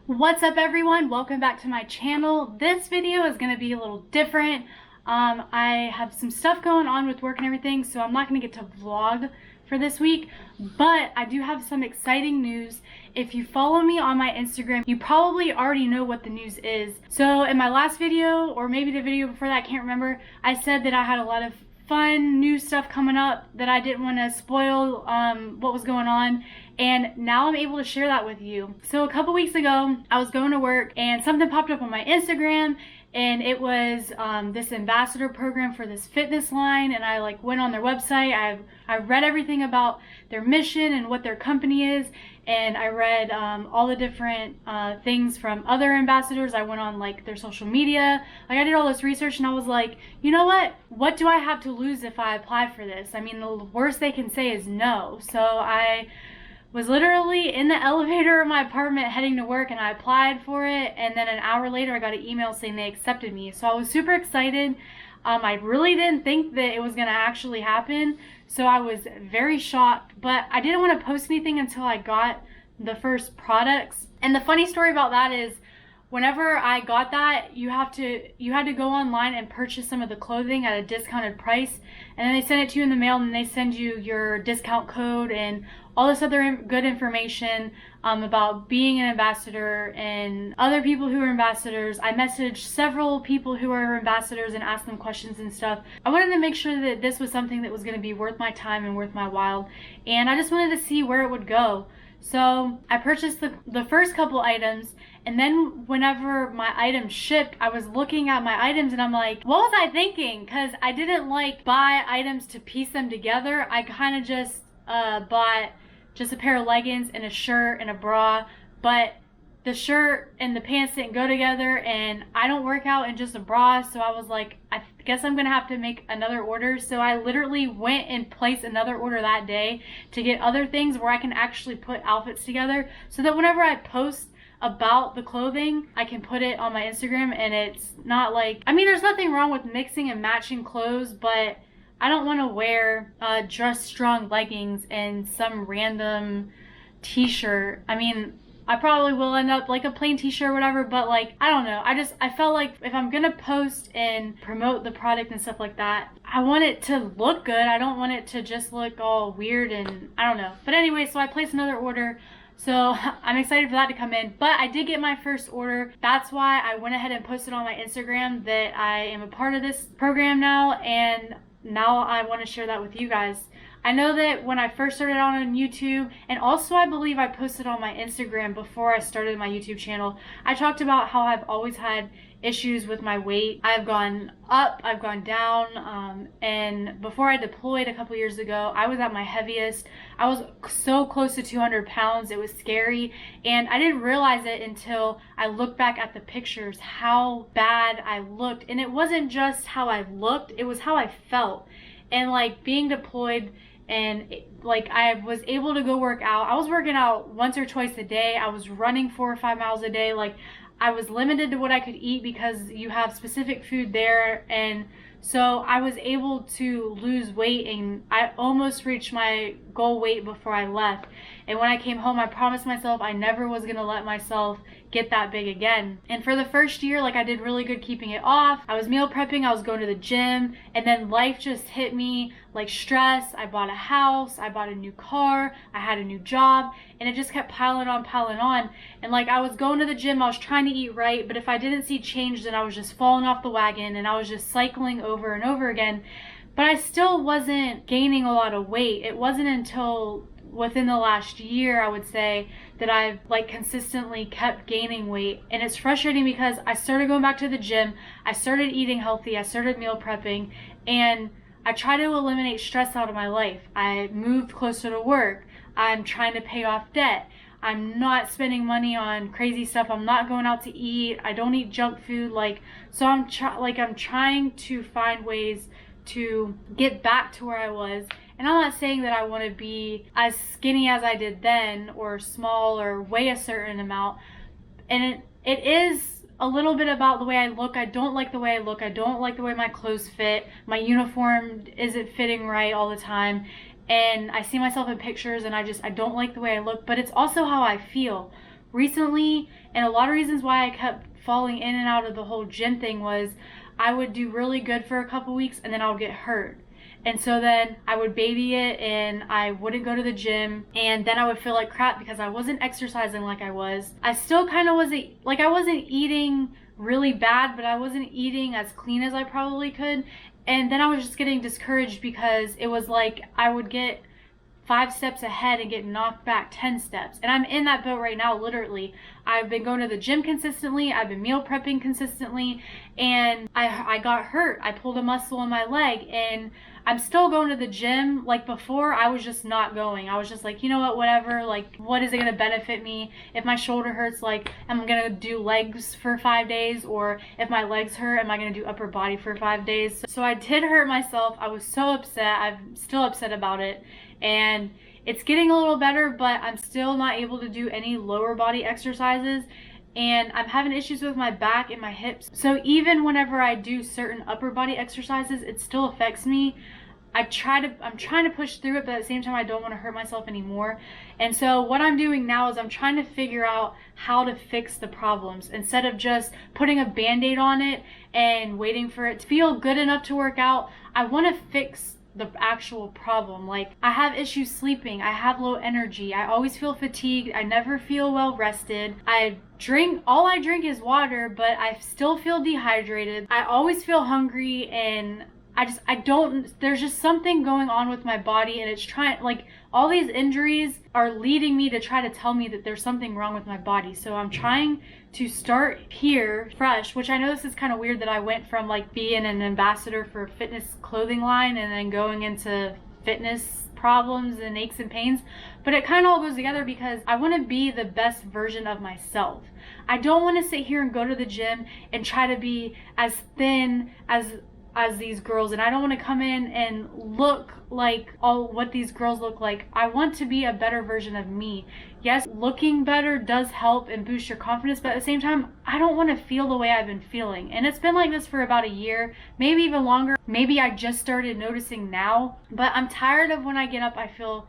What's up everyone? Welcome back to my channel. This video is going to be a little different. I have some stuff going on with work and everything, so I'm not going to get to vlog for this week, but I do have some exciting news. If you follow me on my Instagram, you probably already know what the news is. So in my last video, or maybe the video before that, I can't remember, I said that I had a lot of fun new stuff coming up that I didn't want to spoil what was going on, and now I'm able to share that with you. So a couple weeks ago I was going to work and something popped up on my Instagram, and it was this ambassador program for this fitness line, and I went on their website. I read everything about their mission and what their company is, and I read all the different things from other ambassadors. I went on their social media. I did all this research, and I was like, you know what do I have to lose if I apply for this? I mean, the worst they can say is no. So I was literally in the elevator of my apartment heading to work, and I applied for it, and then an hour later I got an email saying they accepted me. So I was super excited. I really didn't think that it was going to actually happen, so I was very shocked, but I didn't want to post anything until I got the first products. And the funny story about that is, whenever I got that, you had to go online and purchase some of the clothing at a discounted price, and then they send it to you in the mail, and they send you your discount code and all this other good information about being an ambassador and other people who are ambassadors. I messaged several people who are ambassadors and asked them questions and stuff. I wanted to make sure that this was something that was going to be worth my time and worth my while, and I just wanted to see where it would go. So I purchased the first couple items, and then whenever my items shipped, I was looking at my items and I'm like, what was I thinking? Because I didn't buy items to piece them together. I kind of just bought just a pair of leggings and a shirt and a bra, but the shirt and the pants didn't go together, and I don't work out in just a bra, so I was like, I guess I'm gonna have to make another order. So I literally went and placed another order that day to get other things where I can actually put outfits together, so that whenever I post about the clothing, I can put it on my Instagram, and it's not I mean, there's nothing wrong with mixing and matching clothes, but I don't want to wear Dress Strong leggings and some random t-shirt. I mean, I probably will end up a plain t-shirt or whatever, but I don't know. I felt like if I'm gonna post and promote the product and stuff like that, I want it to look good. I don't want it to just look all weird, and I don't know. But anyway, so I placed another order. So I'm excited for that to come in, but I did get my first order. That's why I went ahead and posted on my Instagram that I am a part of this program now, and now I want to share that with you guys. I know that when I first started out on YouTube, and also I believe I posted on my Instagram before I started my YouTube channel, I talked about how I've always had issues with my weight. I've gone up, I've gone down, and before I deployed a couple years ago, I was at my heaviest. I was so close to 200 pounds, it was scary, and I didn't realize it until I looked back at the pictures, how bad I looked. And it wasn't just how I looked, it was how I felt. And being deployed, and I was able to go work out. I was working out once or twice a day. I was running 4 or 5 miles a day. I was limited to what I could eat because you have specific food there, and so I was able to lose weight, and I almost reached my goal weight before I left. And when I came home, I promised myself I never was gonna let myself get that big again. And for the first year, I did really good keeping it off. I was meal prepping, I was going to the gym, and then life just hit me stress. I bought a house, I bought a new car, I had a new job, and it just kept piling on. And I was going to the gym, I was trying to eat right, but if I didn't see change, then I was just falling off the wagon, and I was just cycling over and over again. But I still wasn't gaining a lot of weight. It wasn't until within the last year, I would say, that I've consistently kept gaining weight. And it's frustrating because I started going back to the gym, I started eating healthy, I started meal prepping, and I try to eliminate stress out of my life. I moved closer to work, I'm trying to pay off debt, I'm not spending money on crazy stuff, I'm not going out to eat, I don't eat junk food. So I'm trying to find ways to get back to where I was. And I'm not saying that I want to be as skinny as I did then, or small, or weigh a certain amount. And it is a little bit about the way I look. I don't like the way I look. I don't like the way my clothes fit. My uniform isn't fitting right all the time. And I see myself in pictures, and I don't like the way I look. But it's also how I feel. recently, and a lot of reasons why I kept falling in and out of the whole gym thing was I would do really good for a couple weeks and then I would get hurt. And so then I would baby it and I wouldn't go to the gym, and then I would feel like crap because I wasn't exercising like I was. I still kind of wasn't, like, I wasn't eating really bad, but I wasn't eating as clean as I probably could. And then I was just getting discouraged because it was like I would get 5 steps ahead and get knocked back 10 steps. And I'm in that boat right now, literally. I've been going to the gym consistently, I've been meal prepping consistently, and I got hurt. I pulled a muscle in my leg, and I'm still going to the gym. Like before, I was just not going. I was just like, you know what, whatever, like, what is it gonna benefit me? If my shoulder hurts, like, am I gonna do legs for 5 days? Or if my legs hurt, am I gonna do upper body for 5 days? So I did hurt myself. I was so upset. I'm still upset about it. And it's getting a little better, but I'm still not able to do any lower body exercises, and I'm having issues with my back and my hips. So even whenever I do certain upper body exercises, it still affects me. I'm trying to push through it, but at the same time I don't want to hurt myself anymore. And so what I'm doing now is I'm trying to figure out how to fix the problems instead of just putting a band-aid on it and waiting for it to feel good enough to work out. I want to fix the actual problem. Like, I have issues sleeping, I have low energy, I always feel fatigued, I never feel well rested, all I drink is water, but I still feel dehydrated, I always feel hungry, and there's just something going on with my body, and it's trying, like, all these injuries are leading me to try to tell me that there's something wrong with my body. So I'm trying to start here fresh, which I know this is kind of weird that I went from like being an ambassador for a fitness clothing line and then going into fitness problems and aches and pains, but it kind of all goes together because I want to be the best version of myself. I don't want to sit here and go to the gym and try to be as thin as these girls, and I don't want to come in and look like what these girls look like. I want to be a better version of me. Yes, looking better does help and boost your confidence, but at the same time, I don't want to feel the way I've been feeling. And it's been like this for about a year, maybe even longer. Maybe I just started noticing now, but I'm tired of when I get up, I feel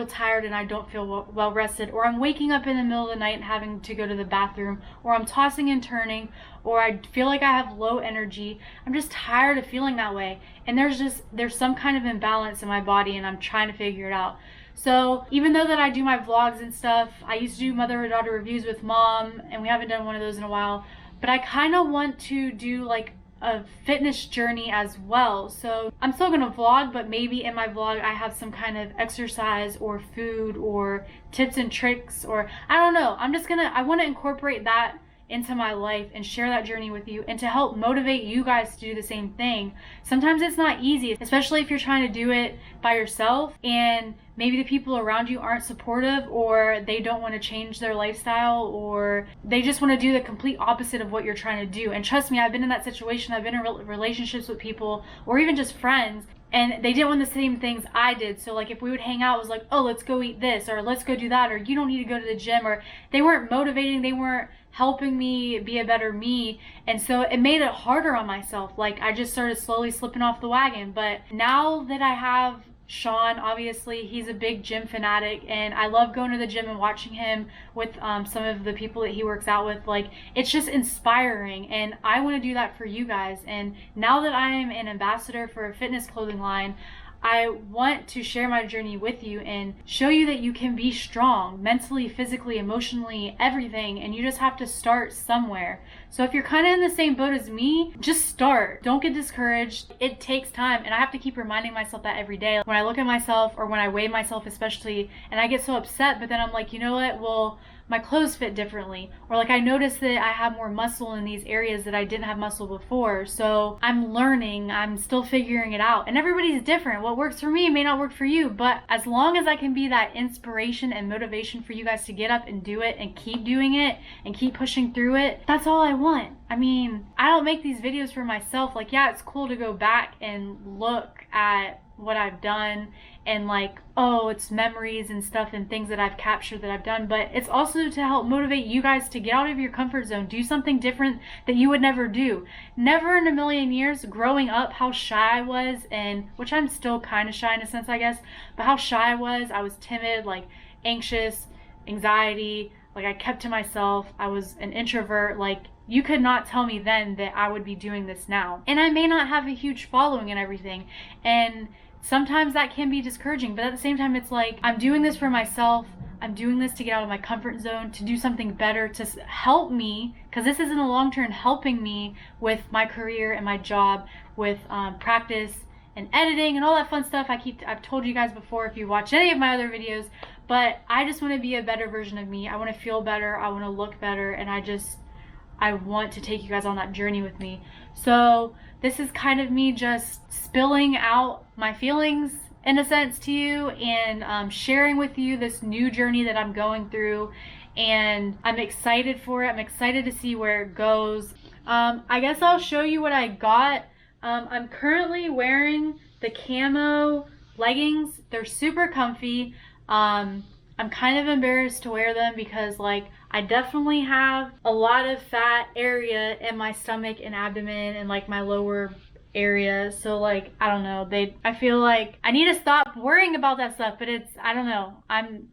tired and I don't feel well rested, or I'm waking up in the middle of the night and having to go to the bathroom, or I'm tossing and turning, or I feel like I have low energy. I'm just tired of feeling that way, and there's some kind of imbalance in my body, and I'm trying to figure it out. So even though that I do my vlogs and stuff, I used to do mother or daughter reviews with Mom, and we haven't done one of those in a while, but I kind of want to do like a fitness journey as well. So I'm still gonna vlog, but maybe in my vlog I have some kind of exercise or food or tips and tricks, or I don't know. I want to incorporate that into my life and share that journey with you, and to help motivate you guys to do the same thing. Sometimes it's not easy, especially if you're trying to do it by yourself and maybe the people around you aren't supportive, or they don't want to change their lifestyle, or they just want to do the complete opposite of what you're trying to do. And trust me, I've been in that situation. I've been in relationships with people, or even just friends, and they didn't want the same things I did. So like if we would hang out, it was like, oh, let's go eat this, or let's go do that, or you don't need to go to the gym, or they weren't motivating, they weren't helping me be a better me. And so it made it harder on myself. Like I just started slowly slipping off the wagon. But now that I have Sean, obviously he's a big gym fanatic, and I love going to the gym and watching him with some of the people that he works out with. Like, it's just inspiring, and I want to do that for you guys. And now that I am an ambassador for a fitness clothing line, I want to share my journey with you and show you that you can be strong mentally, physically, emotionally, everything, and you just have to start somewhere. So if you're kind of in the same boat as me, just start. Don't get discouraged. It takes time, and I have to keep reminding myself that every day. When I look at myself, or when I weigh myself especially, and I get so upset, but then I'm like, you know what, well, my clothes fit differently, or like I noticed that I have more muscle in these areas that I didn't have muscle before. So I'm learning, I'm still figuring it out, and everybody's different. What works for me may not work for you, but as long as I can be that inspiration and motivation for you guys to get up and do it and keep doing it and keep pushing through it, that's all I want. I mean, I don't make these videos for myself. Like, yeah, it's cool to go back and look at what I've done and like, oh, it's memories and stuff and things that I've captured that I've done, but it's also to help motivate you guys to get out of your comfort zone, do something different that you would never do. Never in a million years growing up, how shy I was, and which I'm still kind of shy in a sense, I guess, but how shy I was timid, like anxious, anxiety, Like, I kept to myself. I was an introvert. Like, you could not tell me then that I would be doing this now. And I may not have a huge following and everything. And sometimes that can be discouraging, but at the same time, it's like, I'm doing this for myself. I'm doing this to get out of my comfort zone, to do something better, to help me, because this is in the long term helping me with my career and my job, with practice and editing and all that fun stuff. I've told you guys before if you watch any of my other videos, but I just want to be a better version of me. I want to feel better. I want to look better, and I want to take you guys on that journey with me. So this is kind of me just spilling out my feelings in a sense to you, and sharing with you this new journey that I'm going through, and I'm excited for it. I'm excited to see where it goes. I guess I'll show you what I got. I'm currently wearing the camo leggings. They're super comfy. I'm kind of embarrassed to wear them because, like, I definitely have a lot of fat area in my stomach and abdomen and like my lower area, so like, I don't know, I feel like I need to stop worrying about that stuff, but I don't know,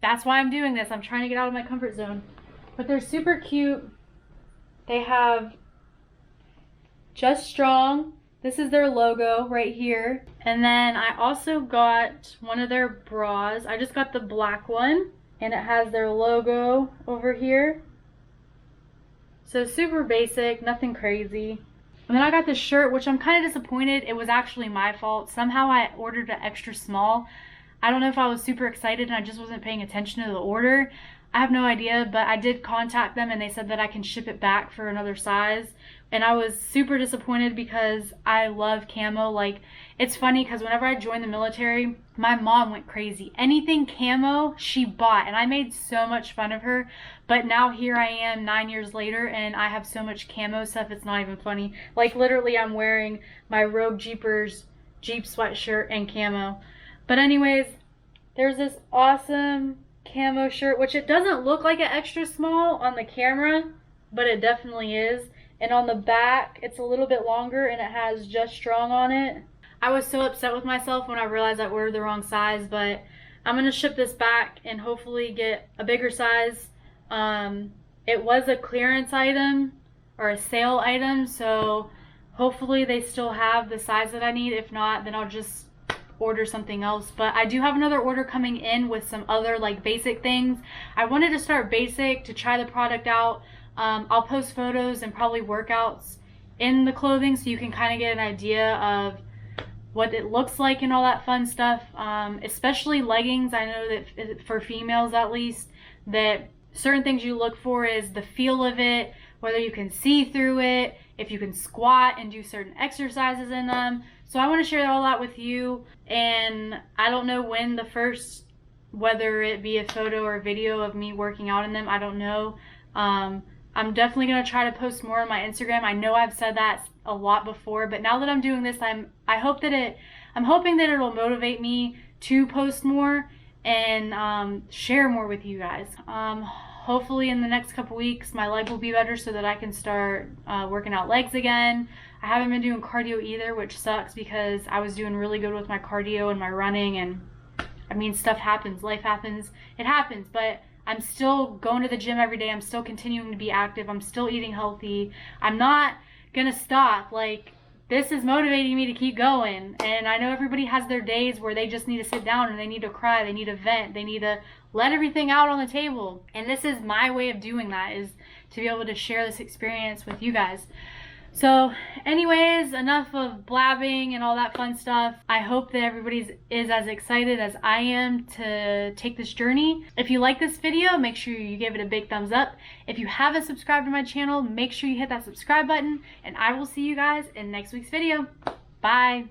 that's why I'm doing this. I'm trying to get out of my comfort zone. But they're super cute. They have Just Strong. This is their logo right here. And then I also got one of their bras. I just got the black one, and it has their logo over here. So super basic, nothing crazy. And then I got this shirt, which I'm kind of disappointed. It was actually my fault. Somehow I ordered an extra small. I don't know if I was super excited and I just wasn't paying attention to the order. I have no idea, but I did contact them and they said that I can ship it back for another size. And I was super disappointed because I love camo. Like, it's funny because whenever I joined the military, my mom went crazy. Anything camo, she bought, and I made so much fun of her. But now here I am 9 years later, and I have so much camo stuff, it's not even funny. Like, literally, I'm wearing my Rogue Jeepers Jeep sweatshirt and camo. But anyways, there's this awesome camo shirt, which it doesn't look like an extra small on the camera, but it definitely is. And on the back, it's a little bit longer and it has Just Strong on it. I was so upset with myself when I realized I ordered the wrong size, but I'm going to ship this back and hopefully get a bigger size. It was a clearance item or a sale item, so hopefully they still have the size that I need. If not, then I'll just order something else. But I do have another order coming in with some other like basic things. I wanted to start basic to try the product out. I'll post photos and probably workouts in the clothing so you can kind of get an idea of what it looks like and all that fun stuff, especially leggings. I know that for females at least, that certain things you look for is the feel of it, whether you can see through it, if you can squat and do certain exercises in them. So I want to share all that with you, and I don't know when whether it be a photo or a video of me working out in them, I don't know. I'm definitely going to try to post more on my Instagram. I know I've said that a lot before, but now that I'm doing this, I'm hoping that it'll motivate me to post more and share more with you guys. Hopefully in the next couple weeks, my leg will be better so that I can start working out legs again. I haven't been doing cardio either, which sucks because I was doing really good with my cardio and my running, and I mean, stuff happens, life happens, it happens, but I'm still going to the gym every day. I'm still continuing to be active. I'm still eating healthy. I'm not gonna stop. Like, this is motivating me to keep going. And I know everybody has their days where they just need to sit down and they need to cry. They need to vent. They need to let everything out on the table. And this is my way of doing that, is to be able to share this experience with you guys. So anyways, enough of blabbing and all that fun stuff. I hope that everybody is as excited as I am to take this journey. If you like this video, make sure you give it a big thumbs up. If you haven't subscribed to my channel, make sure you hit that subscribe button, and I will see you guys in next week's video. Bye.